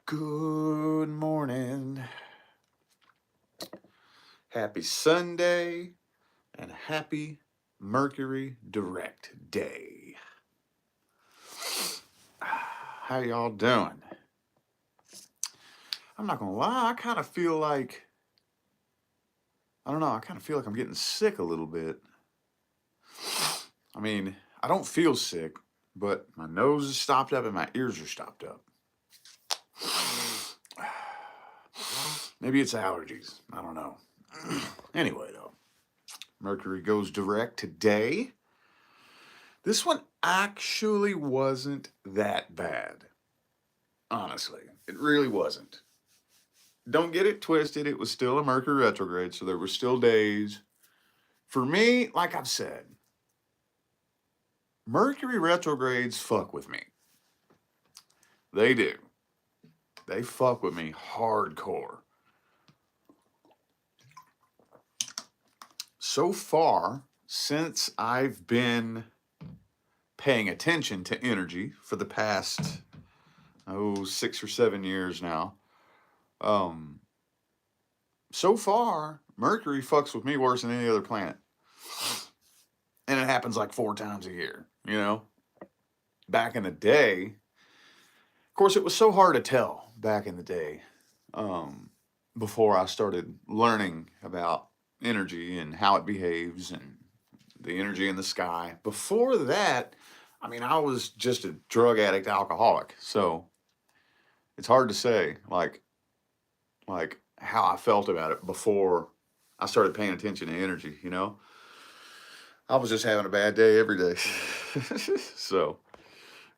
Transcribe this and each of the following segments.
Good morning. Happy Sunday and happy Mercury direct day. How y'all doing? I'm not gonna lie, I kind of feel like, I don't know, I kind of feel like I'm getting sick a little bit. I mean, I don't feel sick, but my nose is stopped up and my ears are stopped up. Maybe it's allergies. I don't know. Anyway, though, Mercury goes direct today. This one actually wasn't that bad. Honestly, it really wasn't. Don't get it twisted. It was still a Mercury retrograde, so there were still days. For me, like I've said, Mercury retrogrades fuck with me. They do. They fuck with me hardcore. So far, since I've been paying attention to energy for the past, 6 or 7 years now, um, so far, Mercury fucks with me worse than any other planet. And it happens like 4 times a year, you know? Back in the day, of course, it was so hard to tell back in the day, um, before I started learning about energy and how it behaves and the energy in the sky. Before that, I mean, I was just a drug addict alcoholic. So it's hard to say, like how I felt about it before I started paying attention to energy, you know? I was just having a bad day every day. So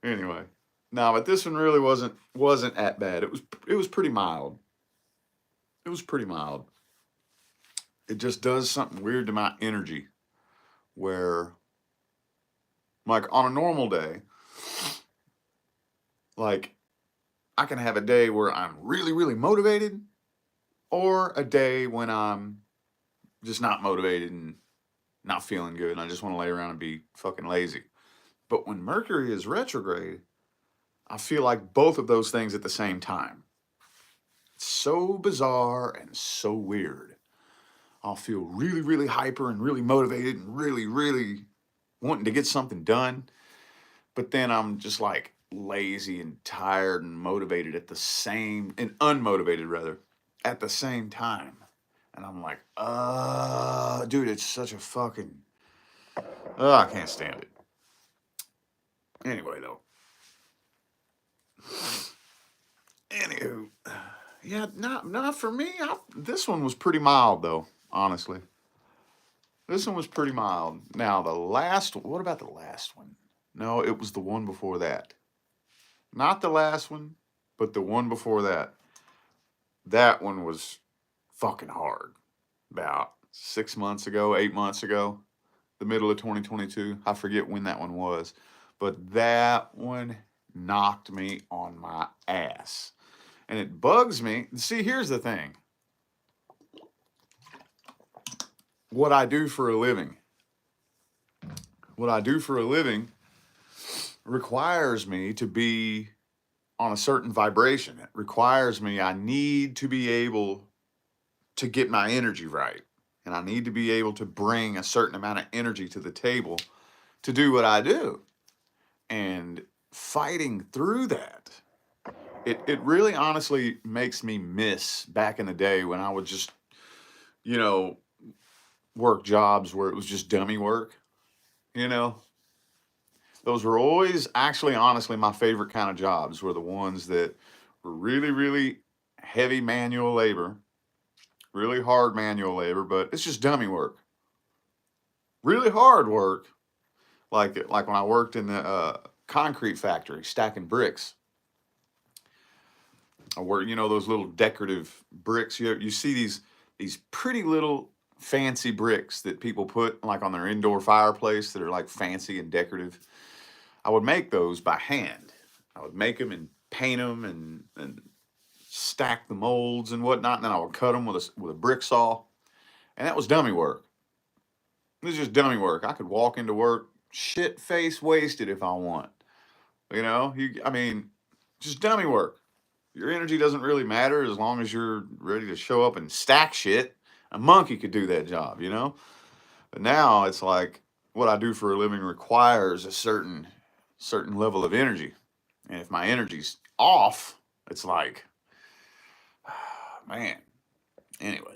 anyway, no, but this one really wasn't that bad. It was pretty mild. It was pretty mild. It just does something weird to my energy where, like, on a normal day, like, I can have a day where I'm really, really motivated, or a day when I'm just not motivated and not feeling good and I just want to lay around and be fucking lazy. But when Mercury is retrograde, I feel like both of those things at the same time. It's so bizarre and so weird. I'll feel really, really hyper and really motivated and really, really wanting to get something done. But then I'm just like lazy and tired and motivated and unmotivated rather, at the same time. And I'm like, dude, it's such a fucking, I can't stand it. Anyway, though. Anywho, yeah, not for me. This one was pretty mild, though, honestly. This one was pretty mild. Now, what about the last one? No, it was the one before that. Not the last one, but the one before that. That one was fucking hard. About 6 months ago, 8 months ago, the middle of 2022. I forget when that one was, but that one knocked me on my ass. And it bugs me. See, here's the thing. What I do for a living. What I do for a living requires me to be on a certain vibration. It requires me, I need to be able to get my energy right. And I need to be able to bring a certain amount of energy to the table to do what I do. And fighting through that, it really honestly makes me miss back in the day when I would just, you know, work jobs where it was just dummy work, you know? Those were always actually honestly my favorite kind of jobs were the ones that were really, really heavy manual labor, really hard manual labor, but it's just dummy work. Really hard work, like when I worked in the concrete factory stacking bricks. I worked, those little decorative bricks. You see these pretty little fancy bricks that people put like on their indoor fireplace that are like fancy and decorative. I would make those by hand. I would make them and paint them and stack the molds and whatnot, and then I would cut them with a brick saw, and that was dummy work. It was just dummy work. I could walk into work shit face wasted if I want. I mean, just dummy work. Your energy doesn't really matter as long as you're ready to show up and stack shit. A monkey could do that job, you know? But now it's like what I do for a living requires a certain level of energy. And if my energy's off, it's like, man. Anyway,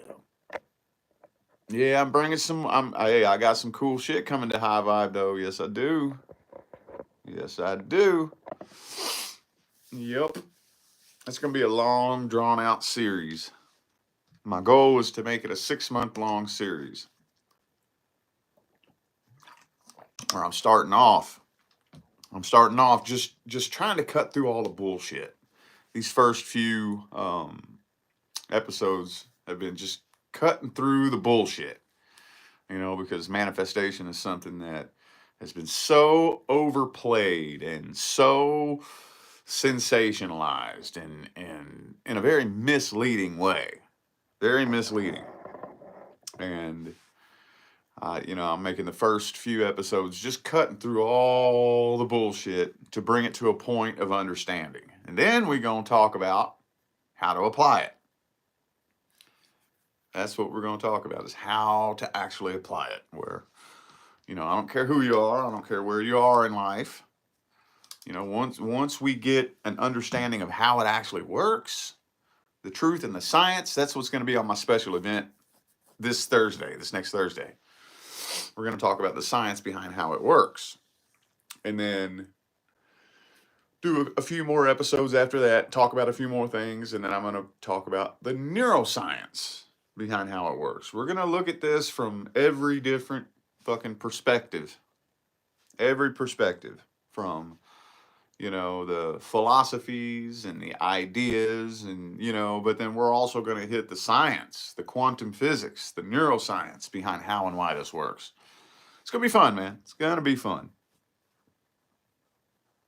yeah, I'm bringing some. Hey, I got some cool shit coming to High Vibe though. Yes, I do. Yes, I do. Yep. It's gonna be a long, drawn out series. My goal is to make it a 6 month long series. Where I'm starting off. Just trying to cut through all the bullshit. These first few episodes have been just cutting through the bullshit. You know, because manifestation is something that has been so overplayed and so sensationalized and in a very misleading way. Very misleading. And, I'm making the first few episodes just cutting through all the bullshit to bring it to a point of understanding. And then we're going to talk about how to apply it. That's what we're going to talk about, is how to actually apply it. Where, I don't care who you are. I don't care where you are in life. Once we get an understanding of how it actually works, the truth and the science, that's what's going to be on my special event this next Thursday. We're going to talk about the science behind how it works. And then do a few more episodes after that, talk about a few more things, and then I'm going to talk about the neuroscience behind how it works. We're going to look at this from every different fucking perspective. Every perspective from, the philosophies and the ideas and, but then we're also going to hit the science, the quantum physics, the neuroscience behind how and why this works. It's going to be fun, man. It's going to be fun.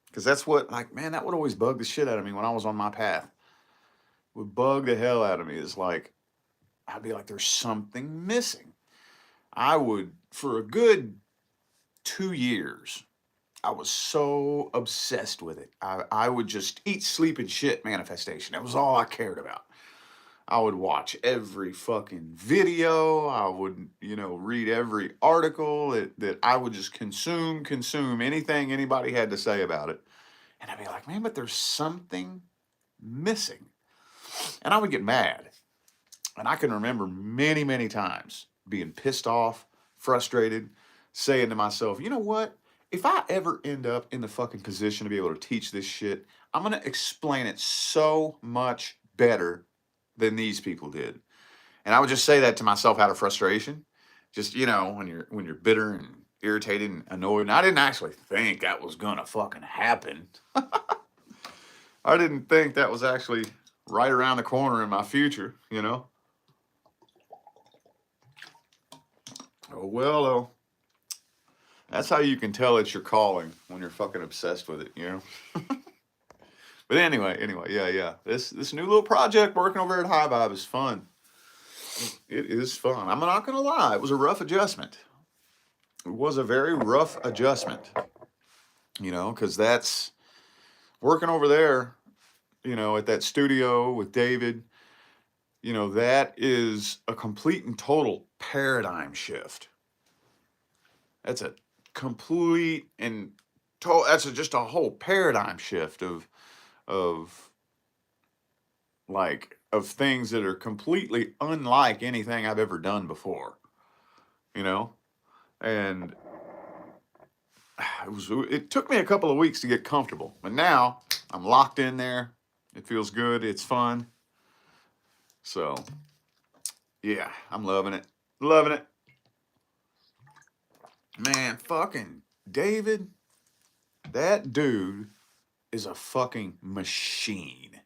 Because that's what, that would always bug the shit out of me when I was on my path. It would bug the hell out of me. It's like, I'd be like, there's something missing. I would, for a good 2 years, I was so obsessed with it. I would just eat, sleep, and shit manifestation. That was all I cared about. I would watch every fucking video. I would, read every article that I would just consume anything anybody had to say about it. And I'd be like, man, but there's something missing. And I would get mad. And I can remember many, many times being pissed off, frustrated, saying to myself, you know what? If I ever end up in the fucking position to be able to teach this shit, I'm going to explain it so much better than these people did. And I would just say that to myself out of frustration. Just, when you're bitter and irritated and annoyed. And I didn't actually think that was going to fucking happen. I didn't think that was actually right around the corner in my future, Oh, well, that's how you can tell it's your calling, when you're fucking obsessed with it, But anyway, yeah. This new little project working over at High Vibe is fun. It is fun. I'm not going to lie. It was a rough adjustment. It was a very rough adjustment, because that's working over there, at that studio with David, that is a complete and total paradigm shift. That's a complete and total, just a whole paradigm shift of things that are completely unlike anything I've ever done before, and it took me a couple of weeks to get comfortable, but now I'm locked in there. It feels good. It's fun. So yeah, I'm loving it. Loving it. Man, fucking David, that dude is a fucking machine.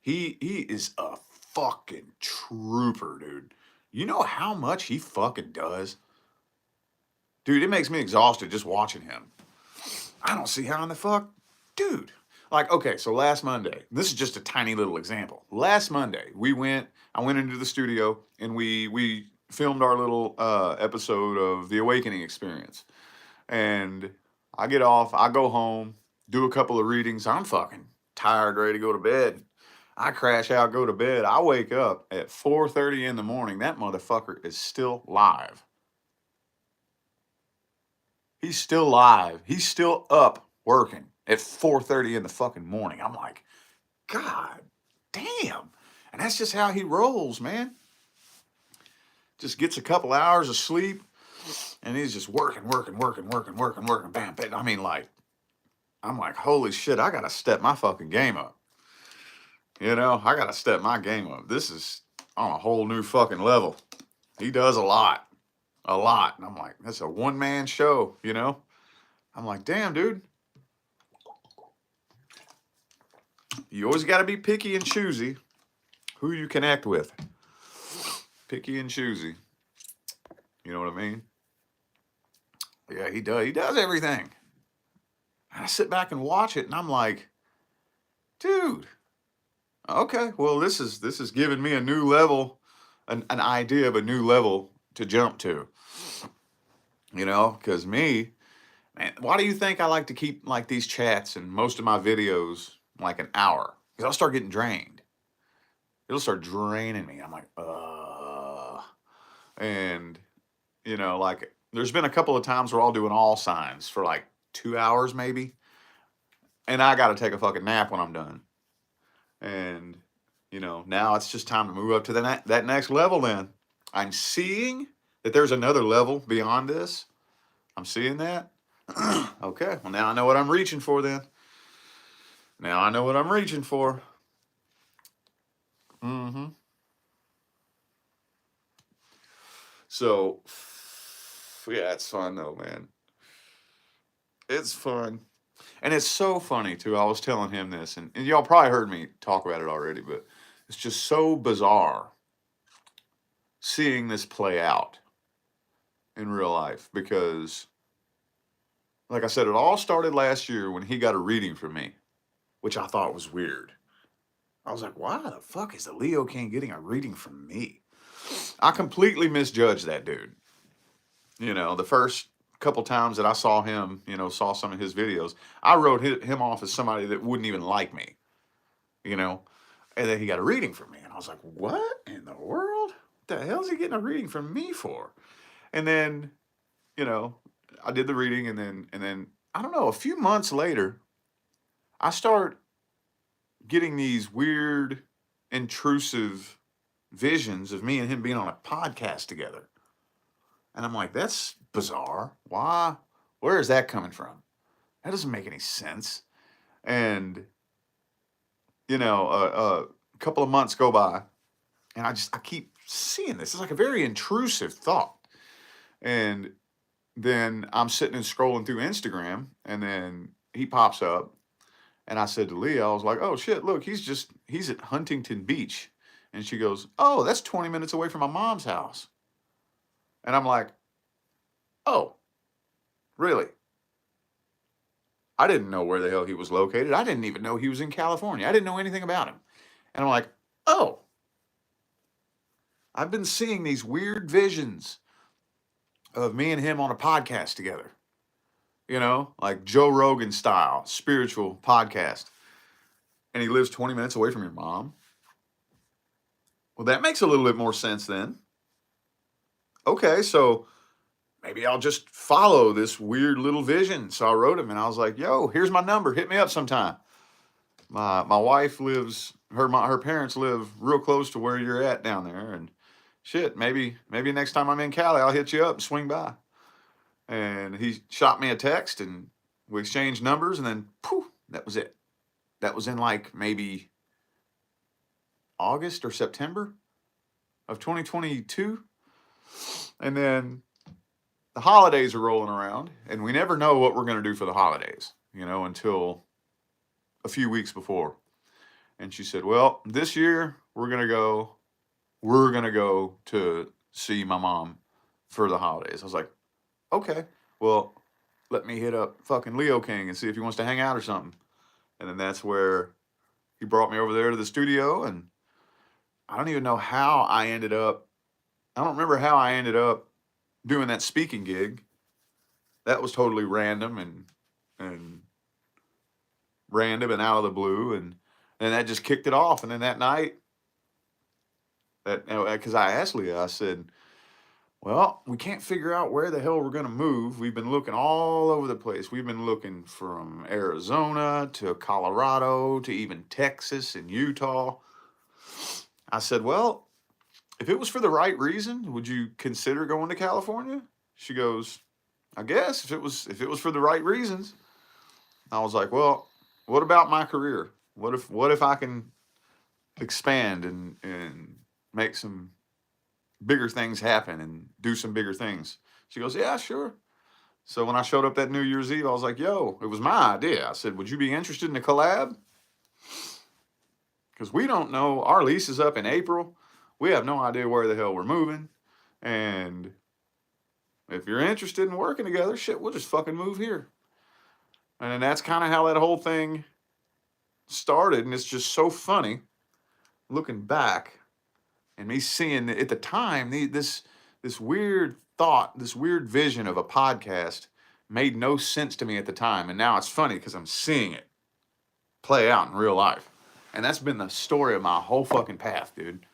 He is a fucking trooper, dude. You know how much he fucking does? Dude, it makes me exhausted just watching him. I don't see how in the fuck. Dude. Okay, so last Monday, this is just a tiny little example. Last Monday, I went into the studio and we filmed our little episode of The Awakening Experience. And I get off, I go home, do a couple of readings. I'm fucking tired, ready to go to bed. I crash out, go to bed. I wake up at 4:30 in the morning. That motherfucker is still live. He's still live. He's still up working at 4:30 in the fucking morning. I'm like, God damn. And that's just how he rolls, man. Just gets a couple hours of sleep and he's just working. Bam, bam. I mean, like, I'm like, holy shit, I gotta step my fucking game up. You know, I gotta step my game up. This is on a whole new fucking level. He does a lot. And I'm like, that's a one-man show, you know? I'm like, damn, dude. You always got to be picky and choosy who you connect with. Picky and choosy. You know what I mean? Yeah, he does. He does everything. And I sit back and watch it, and I'm like, dude, okay, well, this is giving me a new level, an idea of a new level to jump to. You know, because me, man, why do you think I like to keep like these chats and most of my videos like an hour? Because I'll start getting drained. It'll start draining me. I'm like, and you know, like there's been a couple of times where I'll do an all signs for like 2 hours maybe, and I got to take a fucking nap when I'm done. And you know, now it's just time to move up to that next level. Then I'm seeing that there's another level beyond this. I'm seeing that. Okay, well now I know what I'm reaching for. Then now I know what I'm reaching for. Mm-hmm. So yeah, it's fun though, man. It's fun. And it's so funny too. I was telling him this, and y'all probably heard me talk about it already, but it's just so bizarre seeing this play out in real life because, like I said, it all started last year when he got a reading from me, which I thought was weird. I was like, why the fuck is the Leo King getting a reading from me? I completely misjudged that dude. You know, the first couple times that I saw him, you know, saw some of his videos, I wrote him off as somebody that wouldn't even like me, you know. And then he got a reading from me, and I was like, what in the world? What the hell is he getting a reading from me for? And then, you know, I did the reading, and then I don't know, a few months later, I start getting these weird, intrusive visions of me and him being on a podcast together. And I'm like, that's bizarre. Why? Where is that coming from? That doesn't make any sense. And, you know, a couple of months go by, and I keep seeing this. It's like a very intrusive thought. And then I'm sitting and scrolling through Instagram, and then he pops up. And I said to Leah, I was like, oh shit, look, he's at Huntington Beach. And she goes, oh, that's 20 minutes away from my mom's house. And I'm like, oh, really? I didn't know where the hell he was located. I didn't even know he was in California. I didn't know anything about him. And I'm like, oh, I've been seeing these weird visions of me and him on a podcast together. You know, like Joe Rogan style, spiritual podcast. And he lives 20 minutes away from your mom. Well, that makes a little bit more sense then. Okay, so maybe I'll just follow this weird little vision. So I wrote him and I was like, yo, here's my number. Hit me up sometime. My wife lives, her parents live real close to where you're at down there. And shit, maybe next time I'm in Cali, I'll hit you up and swing by. And he shot me a text and we exchanged numbers and then poof, that was it. That was in like maybe August or September of 2022. And then the holidays are rolling around and we never know what we're going to do for the holidays, you know, until a few weeks before. And she said, well, this year we're going to go to see my mom for the holidays. I was like, okay, well, let me hit up fucking Leo King and see if he wants to hang out or something. And then that's where he brought me over there to the studio. And I don't even know how I don't remember how I ended up doing that speaking gig. That was totally random and random and out of the blue. And And that just kicked it off. And then that night, because I asked Leah, I said, well, we can't figure out where the hell we're going to move. We've been looking all over the place. We've been looking from Arizona to Colorado to even Texas and Utah. I said, well, if it was for the right reason, would you consider going to California? She goes, I guess if it was for the right reasons. I was like, well, what about my career? What if I can expand and make some bigger things happen and do some bigger things? She goes, yeah, sure. So when I showed up that New Year's Eve, I was like, yo, it was my idea. I said, would you be interested in a collab? Because we don't know. Our lease is up in April. We have no idea where the hell we're moving. And if you're interested in working together, shit, we'll just fucking move here. And that's kind of how that whole thing started. And it's just so funny looking back and me seeing at the time this weird thought, this weird vision of a podcast made no sense to me at the time. And now it's funny because I'm seeing it play out in real life. And that's been the story of my whole fucking path, dude.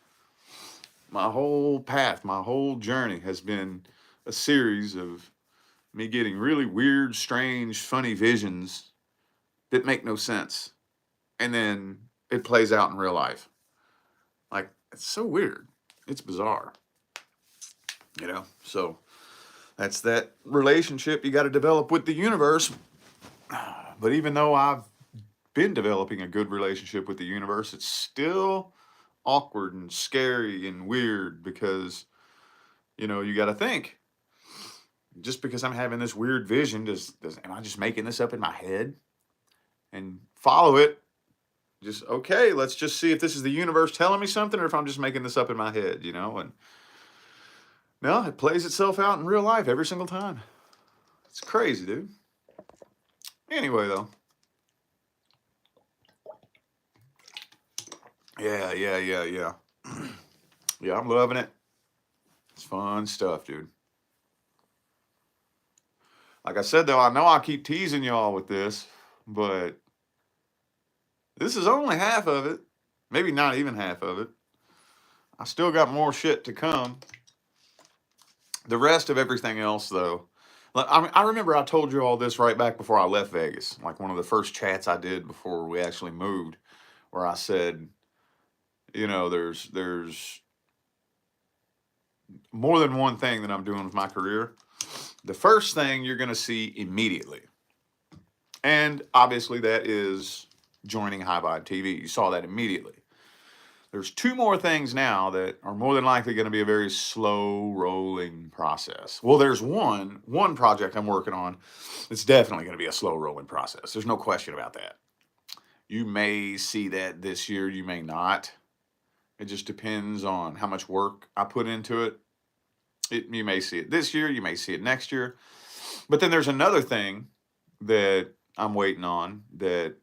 My whole path, my whole journey has been a series of me getting really weird, strange, funny visions that make no sense. And then it plays out in real life. Like, it's so weird. It's bizarre. You know? So that's that relationship you got to develop with the universe. But even though I've been developing a good relationship with the universe, it's still awkward and scary and weird because, you know, you got to think, just because I'm having this weird vision, am I just making this up in my head? And follow it. Just, okay, let's just see if this is the universe telling me something or if I'm just making this up in my head, you know? And no, it plays itself out in real life every single time. It's crazy, dude. Anyway, though. Yeah. Yeah, I'm loving it. It's fun stuff, dude. Like I said, though, I know I keep teasing y'all with this, but this is only half of it. Maybe not even half of it. I still got more shit to come. The rest of everything else, though, I remember I told you all this right back before I left Vegas, like one of the first chats I did before we actually moved, where I said, you know, there's more than one thing that I'm doing with my career. The first thing you're going to see immediately, and obviously that is joining High Vibe TV. You saw that immediately. There's two more things now that are more than likely going to be a very slow rolling process. Well, there's one project I'm working on. It's definitely going to be a slow rolling process. There's no question about that. You may see that this year, you may not. It just depends on how much work I put into it. You may see it this year, you may see it next year. But then there's another thing that I'm waiting on that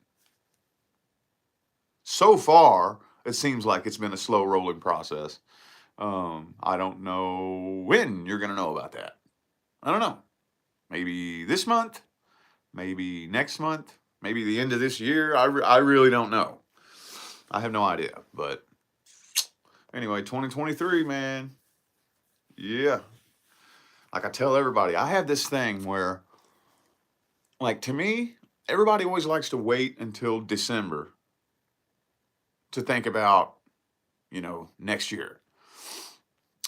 so far it seems like it's been a slow rolling process. I don't know when you're going to know about that. I don't know. Maybe this month, maybe next month, maybe the end of this year. I really don't know. I have no idea. But anyway, 2023, man. Yeah. Like I tell everybody, I have this thing where, like, to me, everybody always likes to wait until December to think about, you know, next year.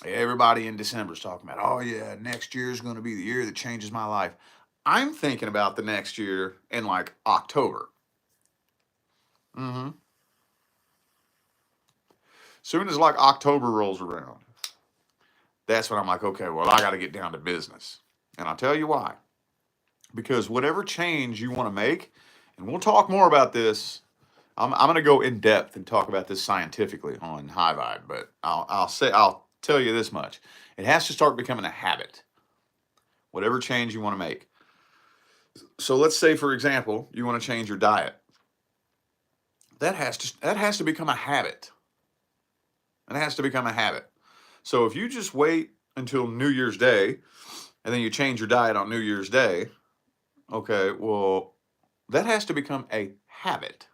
Everybody in December is talking about, oh yeah, next year is going to be the year that changes my life. I'm thinking about the next year in like October. Soon as like October rolls around, that's when I'm like, okay, well, I got to get down to business. And I'll tell you why. Because whatever change you want to make, and we'll talk more about this. I'm going to go in depth and talk about this scientifically on High Vibe, but I'll tell you this much. It has to start becoming a habit. Whatever change you want to make. So let's say, for example, you want to change your diet. That has to become a habit. It has to become a habit. So if you just wait until New Year's Day and then you change your diet on New Year's Day, okay, well, that has to become a habit.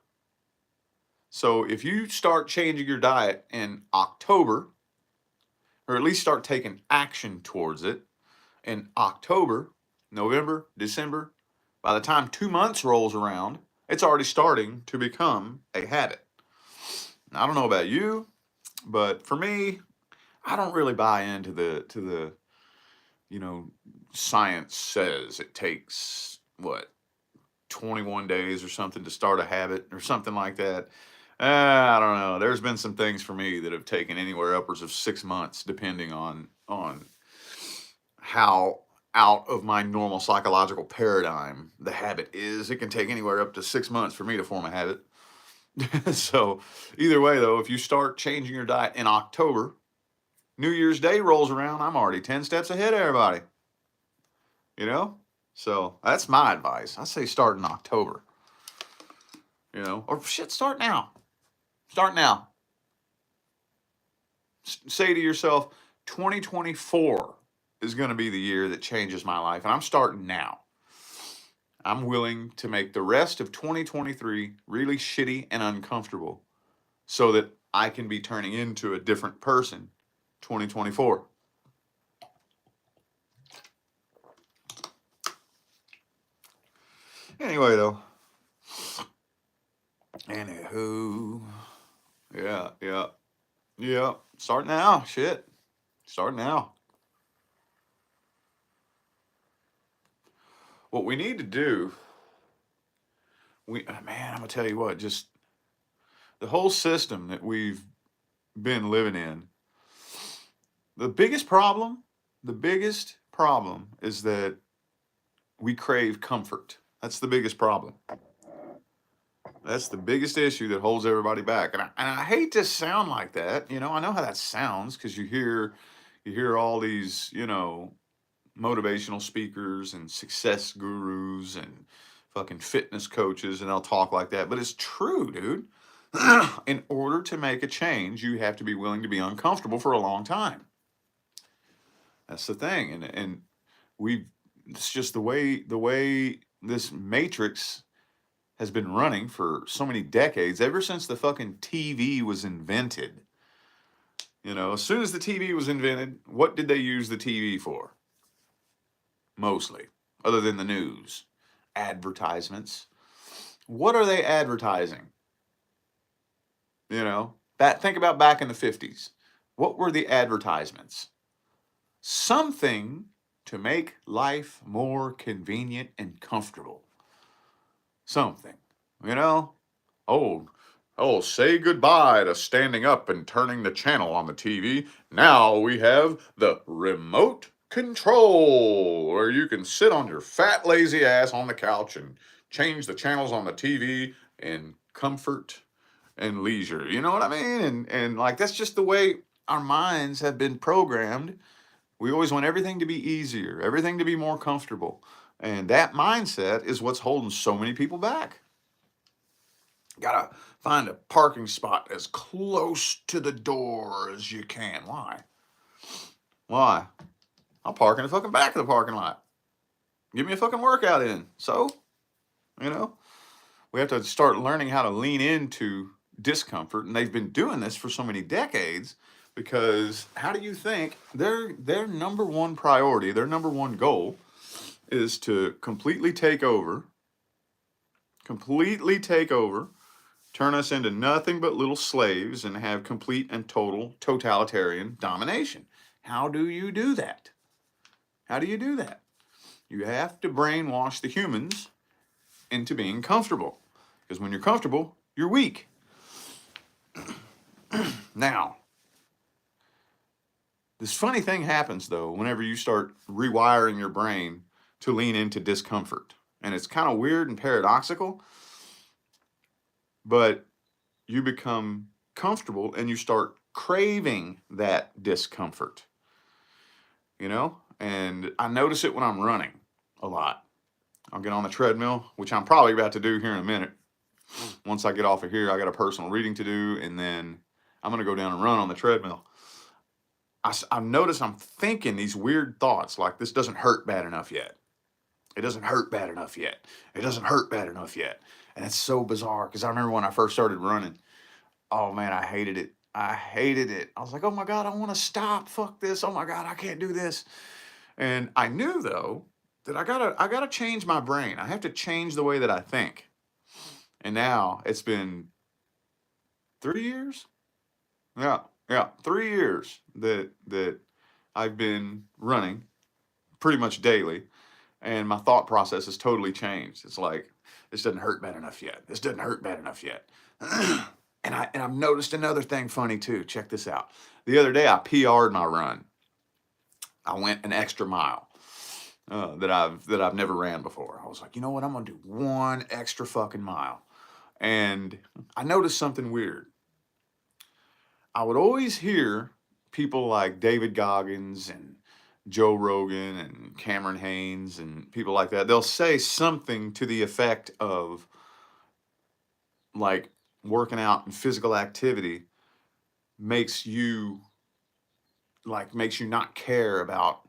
So if you start changing your diet in October, or at least start taking action towards it in October, November, December, by the time 2 months rolls around, it's already starting to become a habit. Now, I don't know about you, but for me, I don't really buy into the you know science says it takes what 21 days or something to start a habit or something like that. I don't know. There's been some things for me that have taken anywhere upwards of 6 months, depending on how out of my normal psychological paradigm the habit is. It can take anywhere up to 6 months for me to form a habit. So either way, though, if you start changing your diet in October, New Year's Day rolls around, I'm already 10 steps ahead of everybody. You know? So that's my advice. I say start in October. Or shit, start now. Start now. Say to yourself, 2024 is going to be the year that changes my life, and I'm starting now. I'm willing to make the rest of 2023 really shitty and uncomfortable so that I can be turning into a different person 2024. Anyway, though. Anywho. Yeah. Start now. Shit. Start now. What we need to do, man, I'm going to tell you what, just the whole system that we've been living in, the biggest problem is that we crave comfort. That's the biggest problem. That's the biggest issue that holds everybody back. And I hate to sound like that. I know how that sounds because you hear all these, motivational speakers and success gurus and fucking fitness coaches, and they'll talk like that. But it's true, dude. In order to make a change, you have to be willing to be uncomfortable for a long time. That's the thing. And it's just the way this matrix has been running for so many decades, ever since the fucking TV was invented. As soon as the TV was invented, what did they use the TV for? Mostly, other than the news. Advertisements. What are they advertising? Think about back in the 50s. What were the advertisements? Something to make life more convenient and comfortable. Something, you know? Oh, say goodbye to standing up and turning the channel on the TV. Now we have the remote control, where you can sit on your fat, lazy ass on the couch and change the channels on the TV in comfort and leisure. You know what I mean? And like, that's just the way our minds have been programmed. We always want everything to be easier, everything to be more comfortable. And that mindset is what's holding so many people back. Gotta find a parking spot as close to the door as you can. Why? Why? I'll park in the fucking back of the parking lot. Give me a fucking workout in. So, we have to start learning how to lean into discomfort. And they've been doing this for so many decades because how do you think their number one priority, their number one goal is to completely take over, turn us into nothing but little slaves, and have complete and total totalitarian domination. How do you do that? How do you do that? You have to brainwash the humans into being comfortable. Because when you're comfortable, you're weak. Now, this funny thing happens, though, whenever you start rewiring your brain to lean into discomfort. And it's kind of weird and paradoxical, but you become comfortable and you start craving that discomfort. And I notice it when I'm running a lot. I'll get on the treadmill, which I'm probably about to do here in a minute. Once I get off of here, I got a personal reading to do, and then I'm going to go down and run on the treadmill. I notice I'm thinking these weird thoughts like, this doesn't hurt bad enough yet. It doesn't hurt bad enough yet. It doesn't hurt bad enough yet. And it's so bizarre because I remember when I first started running, Oh man, I hated it. I hated it. I was like, oh my God, I want to stop. Fuck this. Oh my God, I can't do this. And I knew though that I gotta change my brain. I have to change the way that I think. And now it's been 3 years. Yeah, yeah, 3 years that I've been running pretty much daily, and my thought process has totally changed. It's like this doesn't hurt bad enough yet. This doesn't hurt bad enough yet. And I've noticed another thing funny too. Check this out. The other day I PR'd my run. I went an extra mile that I've never ran before. I was like, you know what? I'm gonna do one extra fucking mile. And I noticed something weird. I would always hear people like David Goggins and Joe Rogan and Cameron Haynes and people like that. They'll say something to the effect of like working out and physical activity makes you makes you not care about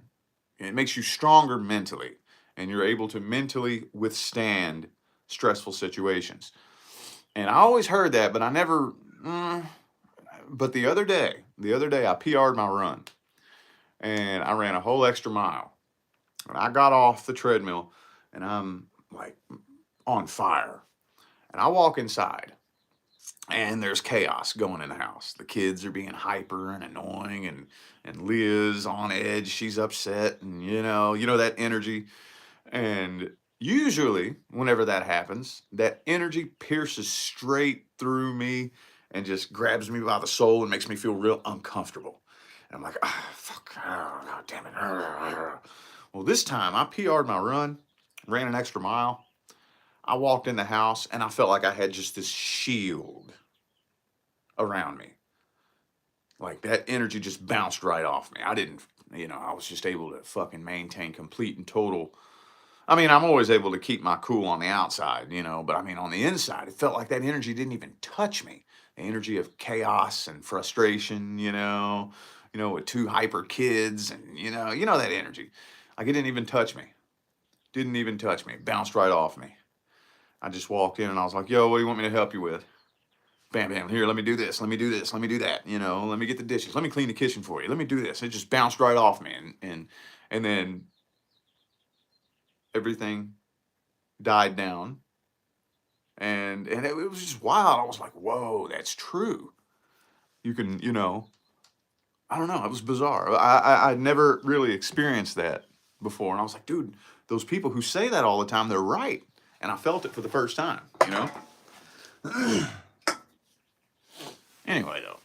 it, makes you stronger mentally, and you're able to mentally withstand stressful situations. And I always heard that, but I never but the other day I PR'd my run, and I ran a whole extra mile. And I got off the treadmill and I'm like on fire. And I walk inside and there's chaos going in the house. The kids are being hyper and annoying, and Liz on edge, she's upset, and you know that energy. And usually whenever that happens, that energy pierces straight through me and just grabs me by the soul and makes me feel real uncomfortable. And I'm like, ah, fuck, oh, God damn it. Well, this time I PR'd my run, ran an extra mile. I walked in the house and I felt like I had just this shield around me. Like that energy just bounced right off me. I didn't, I was just able to fucking maintain complete and total. I mean, I'm always able to keep my cool on the outside, but I mean, on the inside, it felt like that energy didn't even touch me. The energy of chaos and frustration, with two hyper kids, and you know that energy. Like it didn't even touch me. Didn't even touch me. It bounced right off me. I just walked in and I was like, yo, what do you want me to help you with? Bam, bam, here, let me do this, let me do this, let me do that, let me get the dishes, let me clean the kitchen for you, let me do this. It just bounced right off me, and then everything died down, and it was just wild. I was like, whoa, that's true. You can, I don't know, it was bizarre. I'd never really experienced that before, and I was like, dude, those people who say that all the time, they're right. And I felt it for the first time. Anyway, though,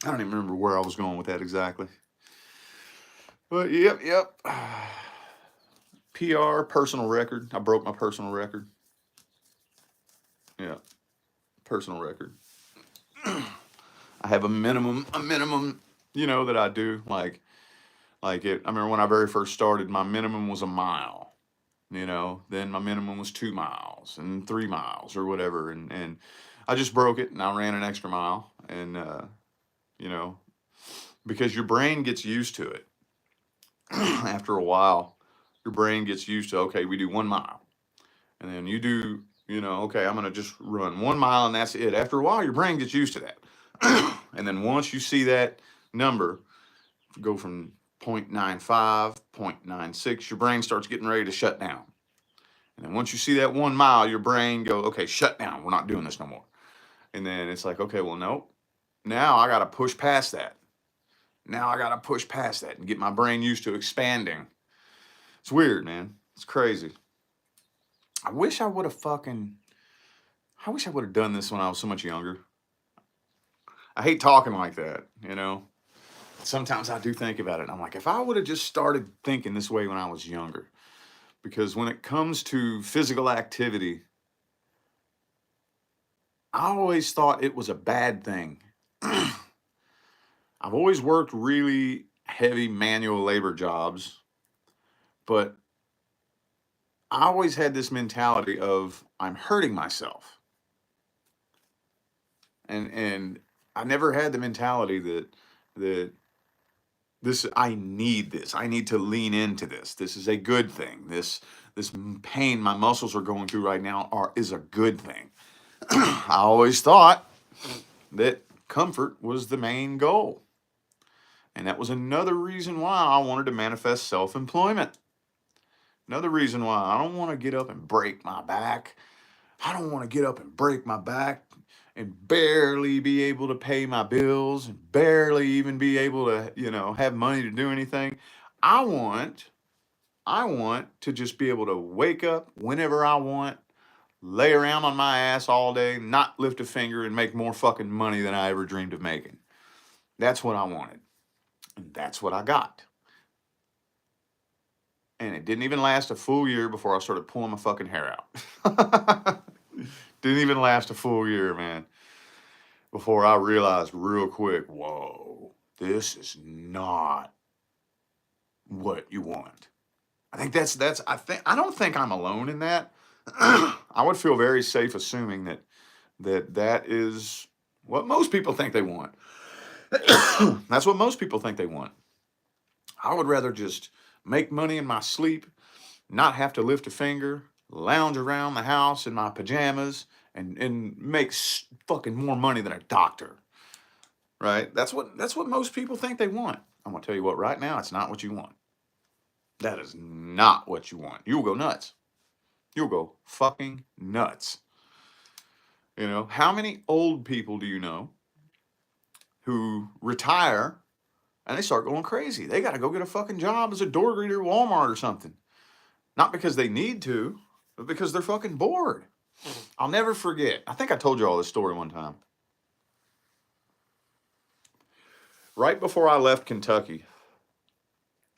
I don't even remember where I was going with that exactly. But yep. PR, personal record. I broke my personal record. Yeah, personal record. I have a minimum, that I do. Like it. I remember when I very first started, my minimum was a mile. Then my minimum was 2 miles and 3 miles or whatever. And I just broke it and I ran an extra mile. And, because your brain gets used to it. After a while, your brain gets used to, okay, we do 1 mile. And then you do, okay, I'm going to just run 1 mile and that's it. After a while, your brain gets used to that. And then once you see that number go from 0.95, 0.96, your brain starts getting ready to shut down. And then once you see that 1 mile, your brain go, okay, shut down. We're not doing this no more. And then it's like, okay, well, nope. Now I got to push past that. Now I got to push past that and get my brain used to expanding. It's weird, man. It's crazy. I wish I would have done this when I was so much younger. I hate talking like that, Sometimes I do think about it. And I'm like, if I would have just started thinking this way when I was younger. Because when it comes to physical activity, I always thought it was a bad thing. I've always worked really heavy manual labor jobs, but I always had this mentality of I'm hurting myself. And I never had the mentality that this I need this. I need to lean into this. This is a good thing. This pain my muscles are going through right now is a good thing. I always thought that comfort was the main goal. And that was another reason why I wanted to manifest self-employment. Another reason why I don't want to get up and break my back. I don't want to get up and break my back and barely be able to pay my bills and barely even be able to, have money to do anything. I want to just be able to wake up whenever I want, lay around on my ass all day, not lift a finger, and make more fucking money than I ever dreamed of making. That's what I wanted. And that's what I got. And it didn't even last a full year before I started pulling my fucking hair out. Didn't even last a full year, man, before I realized real quick, whoa, this is not what you want. I think I don't think I'm alone in that. I would feel very safe assuming that is what most people think they want. That's what most people think they want. I would rather just make money in my sleep, not have to lift a finger, lounge around the house in my pajamas, and make fucking more money than a doctor. Right? That's what most people think they want. I'm gonna tell you what, right now, it's not what you want. That is not what you want. You'll go nuts. You'll go fucking nuts. How many old people do you know who retire and they start going crazy? They got to go get a fucking job as a door greeter at Walmart or something. Not because they need to, but because they're fucking bored. I'll never forget. I think I told you all this story one time. Right before I left Kentucky,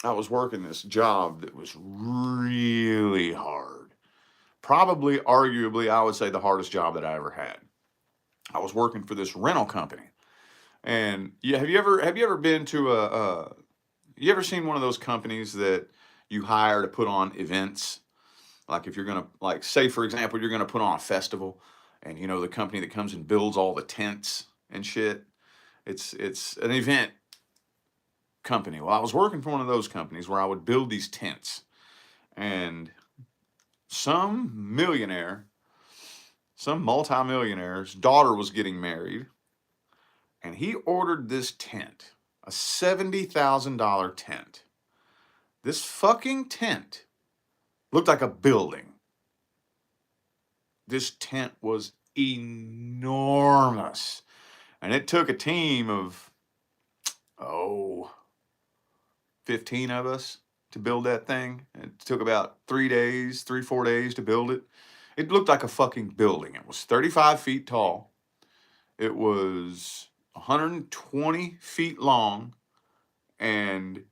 I was working this job that was really hard. Probably, arguably, I would say the hardest job that I ever had. I was working for this rental company. And yeah, have you ever been to you ever seen one of those companies that you hire to put on events? Like if you're gonna, like, say for example, you're gonna put on a festival, and the company that comes and builds all the tents and shit. It's an event company. Well, I was working for one of those companies where I would build these tents, and some multimillionaire's daughter was getting married, and he ordered this tent, a $70,000 tent. This fucking tent looked like a building. This tent was enormous. And it took a team of, 15 of us to build that thing. It took about 4 days to build it. It looked like a fucking building. It was 35 feet tall. It was 120 feet long and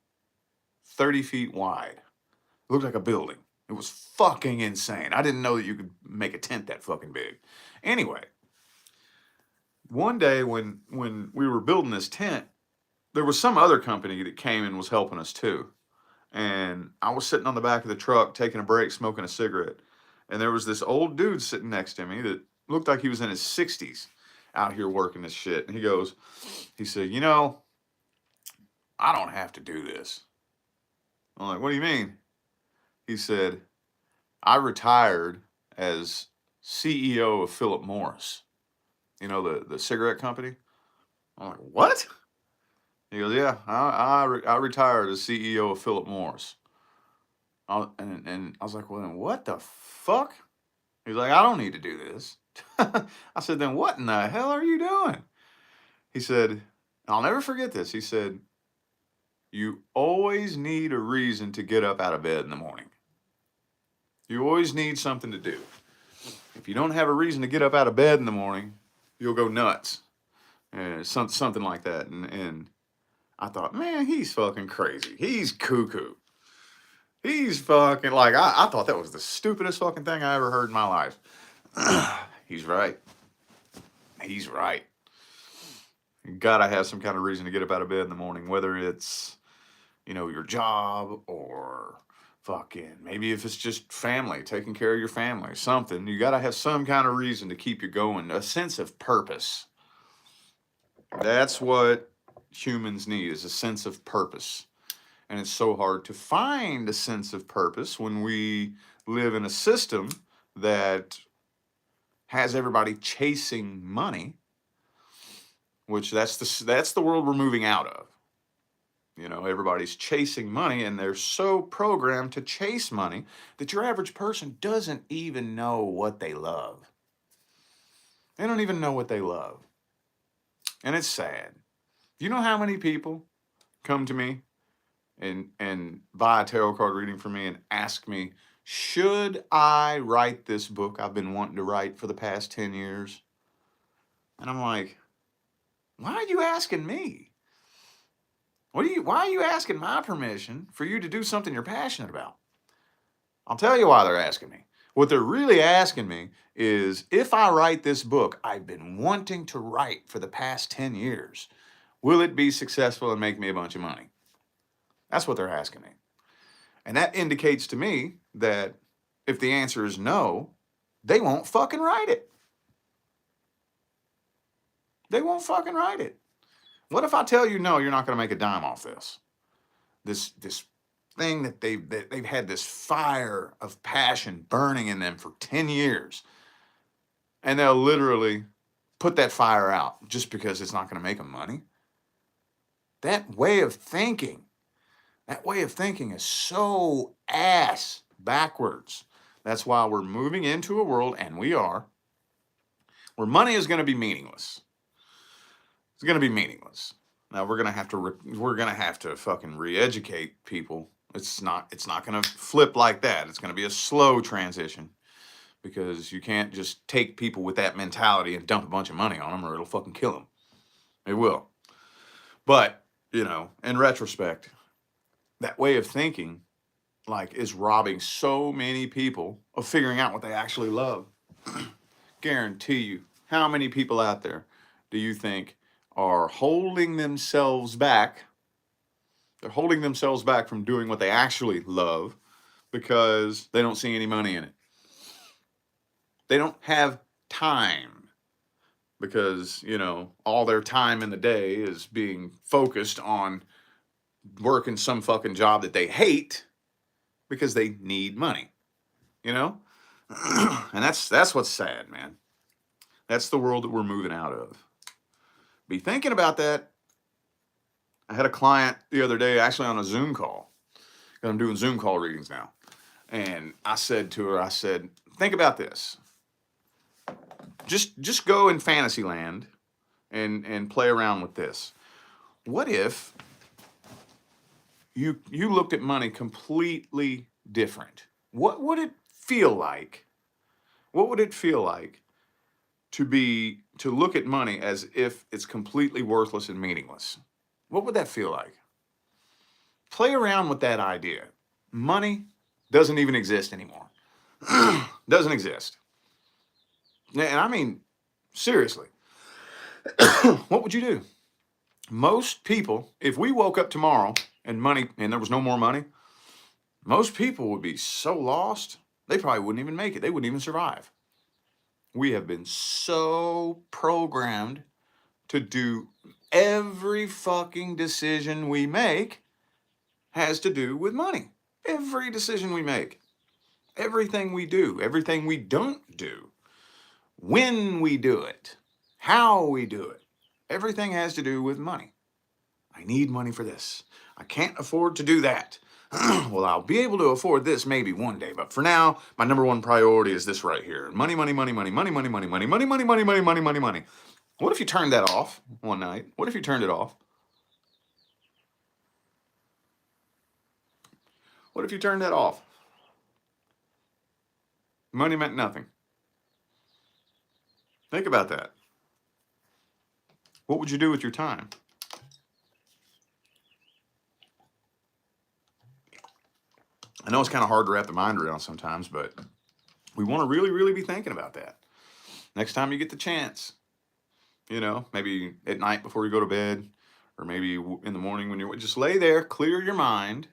30 feet wide. It looked like a building. It was fucking insane. I didn't know that you could make a tent that fucking big. Anyway, one day when we were building this tent, there was some other company that came and was helping us too. And I was sitting on the back of the truck taking a break, smoking a cigarette. And there was this old dude sitting next to me that looked like he was in his 60s out here working this shit. And he said, I don't have to do this. I'm like, what do you mean? He said, I retired as CEO of Philip Morris. The cigarette company. I'm like, what? He goes, yeah, I retired as CEO of Philip Morris. And I was like, well, then what the fuck? He's like, I don't need to do this. I said, then what in the hell are you doing? He said, I'll never forget this. He said, you always need a reason to get up out of bed in the morning. You always need something to do. If you don't have a reason to get up out of bed in the morning, you'll go nuts. Something like that. And I thought, man, he's fucking crazy. He's cuckoo. He's fucking, like, I thought that was the stupidest fucking thing I ever heard in my life. He's right. He's right. You gotta have some kind of reason to get up out of bed in the morning, whether it's, your job or fucking, maybe if it's just family, taking care of your family, something. You gotta have some kind of reason to keep you going, a sense of purpose. That's what humans need, is a sense of purpose. And it's so hard to find a sense of purpose when we live in a system that has everybody chasing money. which that's the world we're moving out of. Everybody's chasing money, and they're so programmed to chase money that your average person doesn't even know what they love. They don't even know what they love. And it's sad. You know how many people come to me and buy a tarot card reading from me and ask me, should I write this book I've been wanting to write for the past 10 years? And I'm like, why are you asking me? Why are you asking my permission for you to do something you're passionate about? I'll tell you why they're asking me. What they're really asking me is, if I write this book I've been wanting to write for the past 10 years, will it be successful and make me a bunch of money? That's what they're asking me. And that indicates to me that if the answer is no, they won't fucking write it. They won't fucking write it. What if I tell you, no, you're not going to make a dime off this? This thing that they've had this fire of passion burning in them for 10 years. And they'll literally put that fire out just because it's not going to make them money. That way of thinking is so ass backwards. That's why we're moving into a world, and we are, where money is going to be meaningless. It's going to be meaningless. Now we're going to have to fucking re-educate people. It's not going to flip like that. It's going to be a slow transition, because you can't just take people with that mentality and dump a bunch of money on them, or it'll fucking kill them. It will. But, in retrospect, that way of thinking, is robbing so many people of figuring out what they actually love. Guarantee you, how many people out there do you think are holding themselves back? They're holding themselves back from doing what they actually love because they don't see any money in it. They don't have time because, all their time in the day is being focused on working some fucking job that they hate because they need money, And that's what's sad, man. That's the world that we're moving out of. Be thinking about that. I had a client the other day, actually on a Zoom call. I'm doing Zoom call readings now. And I said to her, think about this. Just go in fantasy land and play around with this. What if you looked at money completely different? What would it feel like? What would it feel like to look at money as if it's completely worthless and meaningless? What would that feel like? Play around with that idea. Money doesn't even exist anymore. Doesn't exist. And I mean, seriously, what would you do? Most people, if we woke up tomorrow and there was no more money, most people would be so lost, they probably wouldn't even make it. They wouldn't even survive. We have been so programmed to do every fucking decision we make has to do with money. Every decision we make, everything we do, everything we don't do, when we do it, how we do it, everything has to do with money. I need money for this. I can't afford to do that. Well, I'll be able to afford this maybe one day, but for now, my number one priority is this right here. Money, money, money, money, money, money, money, money, money, money, money, money, money, money, money. What if you turned that off one night? What if you turned it off? What if you turned that off? Money meant nothing. Think about that. What would you do with your time? I know it's kind of hard to wrap the mind around sometimes, but we want to really, really be thinking about that. Next time you get the chance, maybe at night before you go to bed, or maybe in the morning when you're just lay there, clear your mind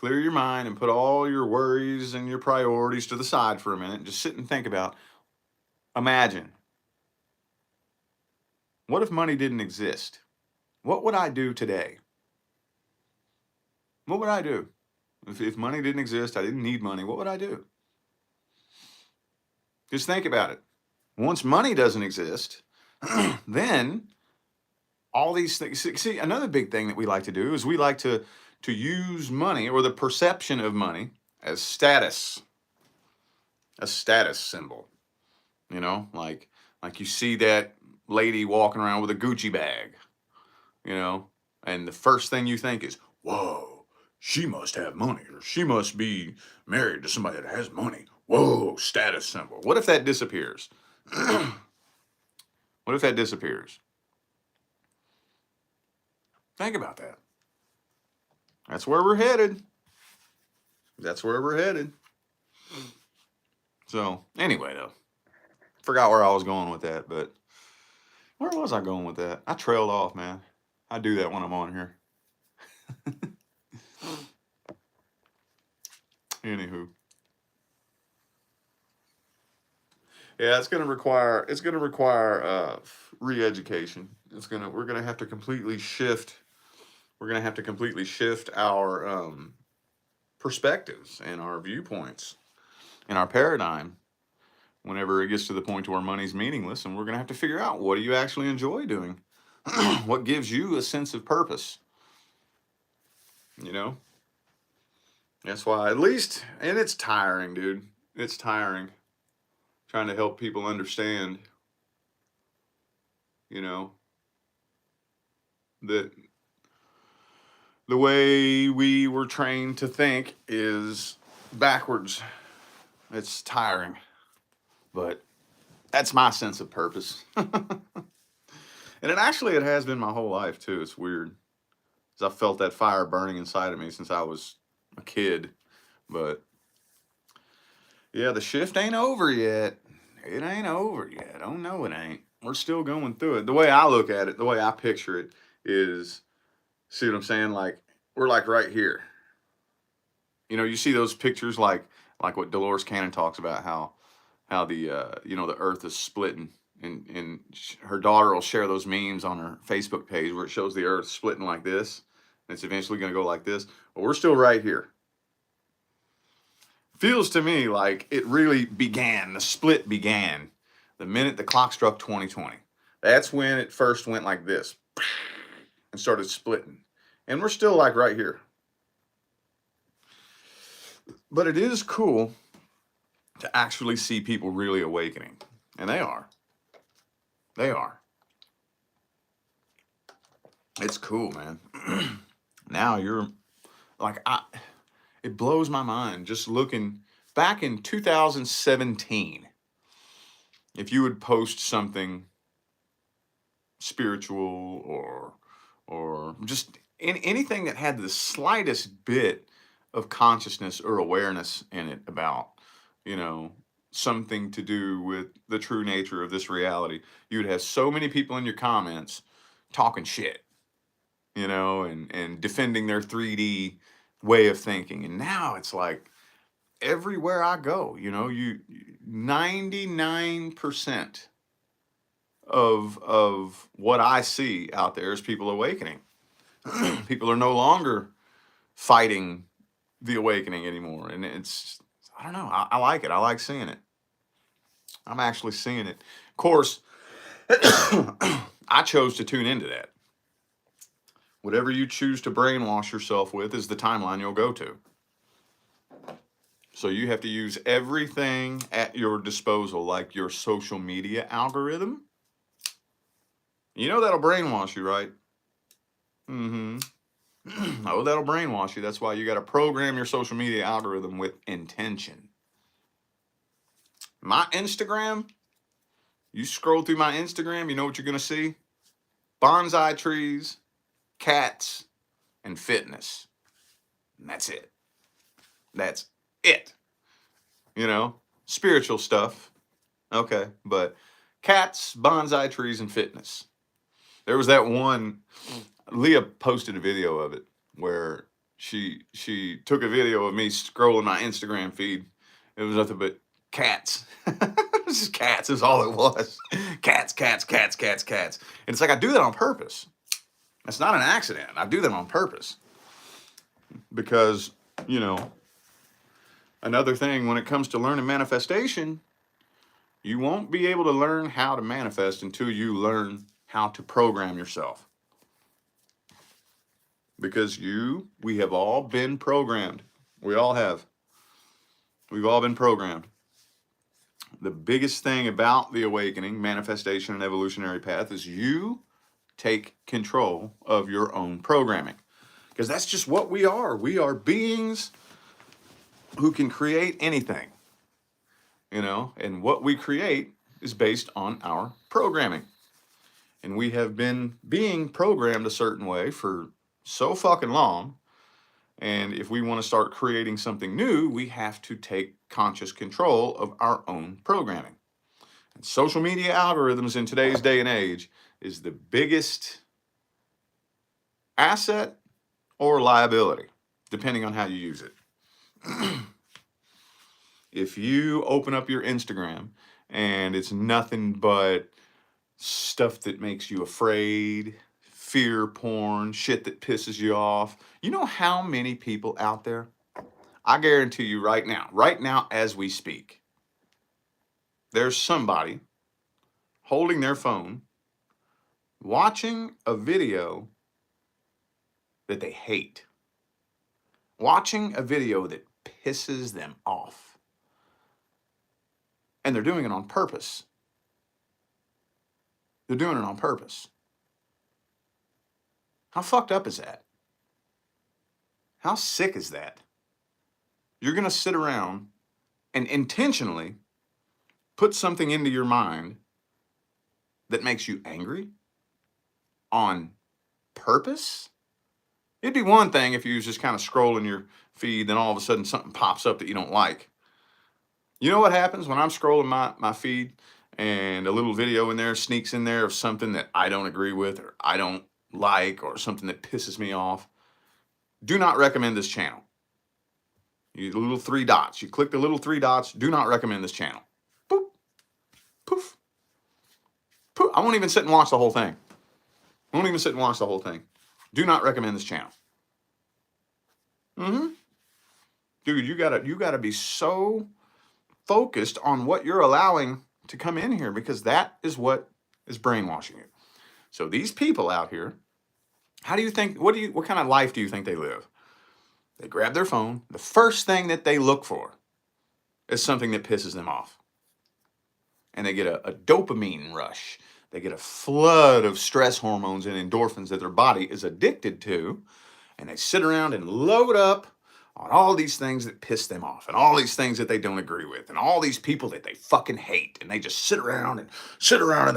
and put all your worries and your priorities to the side for a minute and just sit and think about, imagine, what if money didn't exist? What would I do today? What would I do? If money didn't exist, I didn't need money, what would I do? Just think about it. Once money doesn't exist, then all these things. See, another big thing that we like to do is we like to use money or the perception of money as status, a status symbol. You know, like you see that lady walking around with a Gucci bag, you know, and the first thing you think is, whoa, she must have money, or she must be married to somebody that has money. Whoa, status symbol. What if that disappears? What if that disappears? Think about that. That's where we're headed. That's where we're headed. So, anyway, though, forgot where I was going with that, but where was I going with that? I trailed off, man. I do that when I'm on here. Anywho. Yeah, it's gonna require re-education. We're gonna have to completely shift. We're gonna have to completely shift our perspectives and our viewpoints and our paradigm whenever it gets to the point where money's meaningless, and we're gonna have to figure out, what do you actually enjoy doing? What gives you a sense of purpose? You know, that's why, at least, and it's tiring, dude. It's tiring trying to help people understand, you know, that the way we were trained to think is backwards. It's tiring, but that's my sense of purpose. And it has been my whole life too. It's weird, because I felt that fire burning inside of me since I was a kid. But yeah, the shift ain't over yet. It ain't over yet. Oh no, it ain't. We're still going through it. The way I look at it, the way I picture it is, see what I'm saying? Like, we're like right here. You know, you see those pictures, like what Dolores Cannon talks about, how the the Earth is splitting, and her daughter will share those memes on her Facebook page where it shows the Earth splitting like this, and it's eventually going to go like this. But we're still right here. Feels to me like it really began. The split began the minute the clock struck 2020. That's when it first went like this and started splitting, and we're still like right here. But it is cool to actually see people really awakening. And they are. They are. It's cool, man. Now you're like, it blows my mind just looking back in 2017. If you would post something spiritual or just anything that had the slightest bit of consciousness or awareness in it about, you know, something to do with the true nature of this reality, you would have so many people in your comments talking shit, you know, and defending their 3D way of thinking. And now it's like everywhere I go, you know, 99% of what I see out there is people awakening. People are no longer fighting the awakening anymore, and it's, I don't know, I like it. I like seeing it. I'm actually seeing it. Of course, I chose to tune into that. Whatever you choose to brainwash yourself with is the timeline you'll go to. So you have to use everything at your disposal, like your social media algorithm. You know that'll brainwash you, right? Mm-hmm. Oh, that'll brainwash you. That's why you got to program your social media algorithm with intention. My Instagram, you scroll through my Instagram, you know what you're going to see? Bonsai trees, cats, and fitness. And that's it. That's it. You know, spiritual stuff. Okay, but cats, bonsai trees, and fitness. There was that one, Leah posted a video of it where she took a video of me scrolling my Instagram feed. It was nothing but cats. It was just cats is all it was. Cats, cats, cats, cats, cats. And it's like, I do that on purpose. It's not an accident. I do that on purpose. Because, you know, another thing when it comes to learning manifestation, you won't be able to learn how to manifest until you learn how to program yourself. Because we have all been programmed. We all have. We've all been programmed. The biggest thing about the awakening, manifestation, and evolutionary path is you take control of your own programming. Because that's just what we are. We are beings who can create anything, and what we create is based on our programming. And we have been being programmed a certain way for so fucking long. And if we want to start creating something new, we have to take conscious control of our own programming. And social media algorithms in today's day and age is the biggest asset or liability, depending on how you use it. If you open up your Instagram and it's nothing but stuff that makes you afraid, fear porn, shit that pisses you off, you know how many people out there? I guarantee you right now as we speak, there's somebody holding their phone, watching a video that they hate, watching a video that pisses them off. And they're doing it on purpose. They're doing it on purpose. How fucked up is that? How sick is that? You're going to sit around and intentionally put something into your mind that makes you angry on purpose? It'd be one thing if you was just kind of scrolling your feed, then all of a sudden something pops up that you don't like. You know what happens when I'm scrolling my feed and a little video in there sneaks in there of something that I don't agree with or I don't like or something that pisses me off? Do not recommend this channel. You the little three dots. You click the little three dots. Do not recommend this channel. Boop. Poof. Poof. I won't even sit and watch the whole thing. I won't even sit and watch the whole thing. Do not recommend this channel. Dude, you gotta be so focused on what you're allowing to come in here, because that is what is brainwashing you. So these people out here, how do you think, what kind of life do you think they live? They grab their phone. The first thing that they look for is something that pisses them off. And they get a dopamine rush. They get a flood of stress hormones and endorphins that their body is addicted to. And they sit around and load up on all these things that piss them off and all these things that they don't agree with and all these people that they fucking hate. And they just sit around and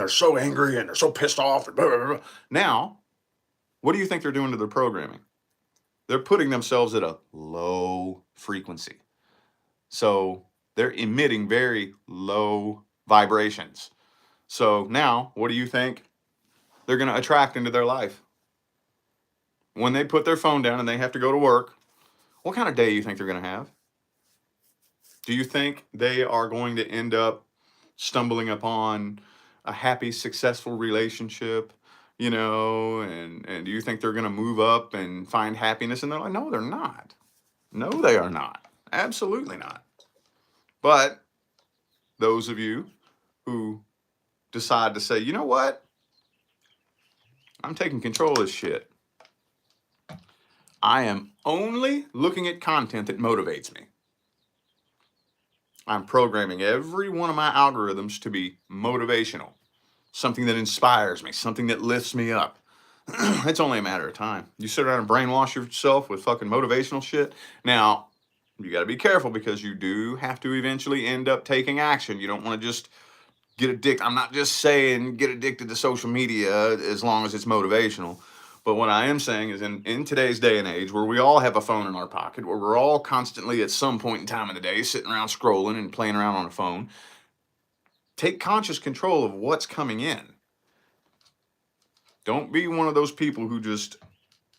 they're so angry and they're so pissed off. And blah, blah, blah. Now, what do you think they're doing to their programming? They're putting themselves at a low frequency. So they're emitting very low vibrations. So now, what do you think they're going to attract into their life? When they put their phone down and they have to go to work, what kind of day do you think they're going to have? Do you think they are going to end up stumbling upon a happy, successful relationship, and do you think they're going to move up and find happiness in their life? No, they're not. No, they are not. Absolutely not. But those of you who decide to say, you know what? I'm taking control of this shit. I am only looking at content that motivates me. I'm programming every one of my algorithms to be motivational, something that inspires me, something that lifts me up. It's only a matter of time. You sit around and brainwash yourself with fucking motivational shit. Now, you got to be careful, because you do have to eventually end up taking action. You don't want to just get addicted. I'm not just saying get addicted to social media as long as it's motivational. But what I am saying is in today's day and age, where we all have a phone in our pocket, where we're all constantly at some point in time of the day sitting around scrolling and playing around on a phone, take conscious control of what's coming in. Don't be one of those people who just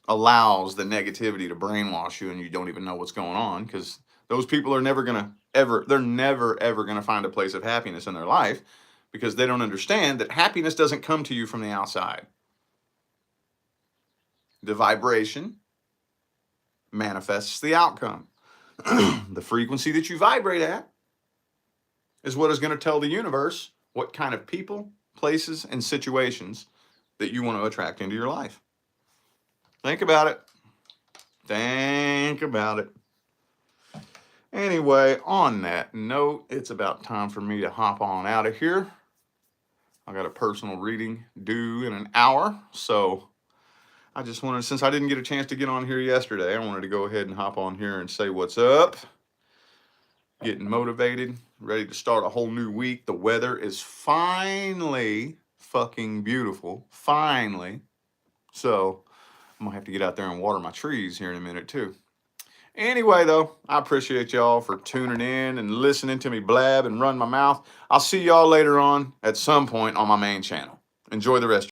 allows the negativity to brainwash you and you don't even know what's going on, because those people are never ever going to find a place of happiness in their life, because they don't understand that happiness doesn't come to you from the outside. The vibration manifests the outcome. The frequency that you vibrate at is what is going to tell the universe what kind of people, places, and situations that you want to attract into your life. Think about it. Think about it. Anyway, on that note, it's about time for me to hop on out of here. I got a personal reading due in an hour, so I just wanted, since I didn't get a chance to get on here yesterday, I wanted to go ahead and hop on here and say what's up. Getting motivated, ready to start a whole new week. The weather is finally fucking beautiful. Finally. So I'm gonna have to get out there and water my trees here in a minute too. Anyway, though, I appreciate y'all for tuning in and listening to me blab and run my mouth. I'll see y'all later on at some point on my main channel. Enjoy the rest.